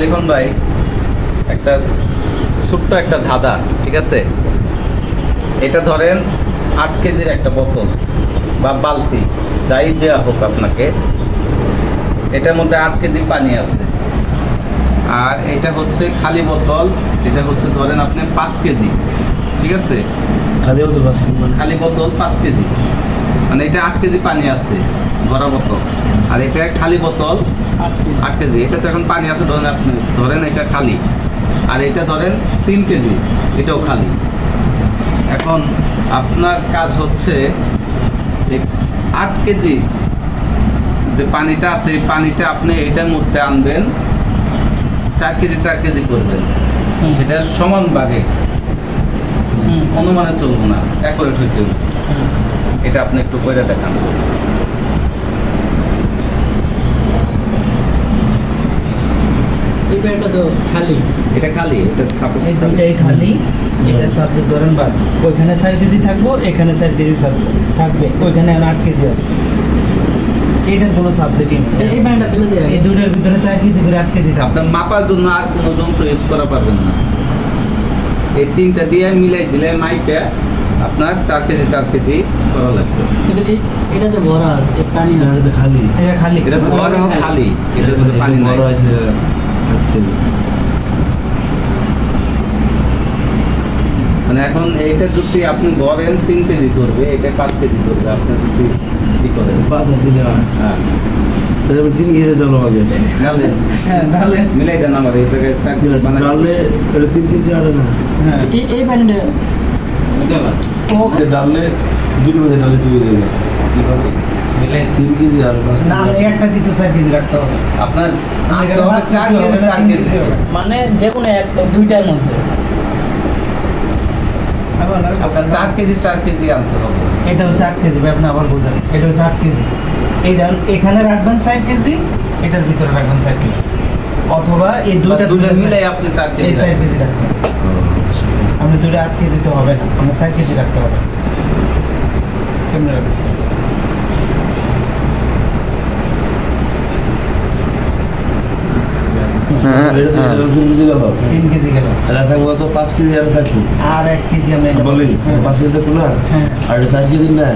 লিখন ভাই একটা ছোট্ট একটা ধাঁধা, ঠিক আছে? এটা ধরেন 8 কেজির একটা বোতল বা বালতি, যাই দেওয়া হোক আপনাকে, এটার মধ্যে 8 কেজি পানি আছে। আর এটা হচ্ছে খালি বোতল, এটা হচ্ছে ধরেন আপনি 5 কেজি, ঠিক আছে? খালি বোতল 5 কেজি, খালি বোতল 5 কেজি, মানে এটা 8 কেজি পানি আছে ভরা বোতল, আর এটা খালি বোতল 8 কেজি। এটা তো এখন পানি আছে, ধরেন আপনি ধরেন এটা খালি, আর এটা ধরেন 3 কেজি, এটাও খালি। এখন আপনার কাজ হচ্ছে 8 কেজি যে পানিটা আছে, এই পানিটা আপনি এটার মধ্যে আনবেন, 4 কেজি 4 কেজি করবেন, এটা সমান ভাগে, অনুমানে চলবো না, অ্যাকুরেট হইতে হবে। এটা আপনি একটু করে দেখান। এই ব্যাগটা তো খালি, এটা খালি, এটা সাপোজ এই দুইটাই খালি। এটা সাবজেক্ট ধরেন বাদ, ওইখানে 4 কেজি থাকবো, এখানে 4 কেজি থাকবে, ওইখানে 8 কেজি আছে। এটার কোনো সাবজেক্টই নেই। এই ব্যাগটা ফেলে দিয়ে এই দুইটার ভিতরে 4 কেজি করে 8 কেজি থাকবে। আপনার মাপার জন্য আর কোনো যন্ত্র ইউজ করা পারবেন না। এই তিনটা দিয়ে মিলাই ঝিলাই মাইপে আপনার 4 কেজি 4 কেজি করা লাগবে। কিন্তু এটা যে ভরা এই পানি না আছে, এটা খালি। এটা খালি। এটা ধোয়ার খালি, এটা কোনো পানি নাই। বড় আছে 8 কেজি। মানে এখন এইটা যদি আপনি গড়েন 3 কেজি করবে, এটা 5 কেজি করবে, আপনি যদি কি করেন। 5 আর 3 8। হ্যাঁ, তাহলে আমি 3 কেজি ডালো আগে। নাহলে হ্যাঁ, তাহলে মিলাই দেন আমার এই জায়গায় 4 কেজি বানাই। ডাললে এটা 3 কেজি আড়ে না। হ্যাঁ, এই পানিটা ও ডাললে দুটো মধ্যে ডালে 2 কেজি দেবে। মিলাই 3 কেজি আর 5 না, কেজি। একটা দিতে 4 কেজি রাখতে হবে। আপনার আমাদের আনতে হবে পাঁচ 4 কেজি কেজি হবে না, 4 তিন কেজি কেজি হবে। মানে যে কোনো দুইটার মধ্যে। আপনার 4 কেজি 4 কেজি আনতে হবে। এটা হচ্ছে 8 কেজি, আপনি আবার বোঝেন। এটা হচ্ছে 8 কেজি। এইটা এখানে রাখবেন 4 কেজি, এটার ভিতরে রাখবেন 4 কেজি, অথবা এই দুইটা দুটো মিলাই আপনি 4 এই কেজি 4 কেজি রাখবেন। আপনি দুটো 8 কেজি তো হবে না, আমরা 4 কেজি রাখতে হবে। কেমনে রাখবেন? এটা 3 কেজি গেল। 3 কেজি গেল। এটা থাকবো তো 5 কেজি আর থাকবো। আর 1 কেজি আমরা এটা বলি হ্যাঁ, 5 কেজি থাকবো না। হ্যাঁ, আর এটা 4 কেজি না।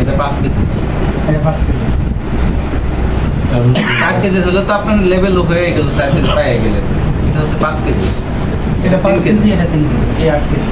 এটা 5 কেজি। এটা 5 কেজি। 4 কেজি হলে তো আপনার লেভেল হয়ে গেল, 4 কেজি পেয়ে গেলেন। এটা হচ্ছে 5 কেজি। এটা 5 কেজি, এটা 3 কেজি, এই 8 কেজি।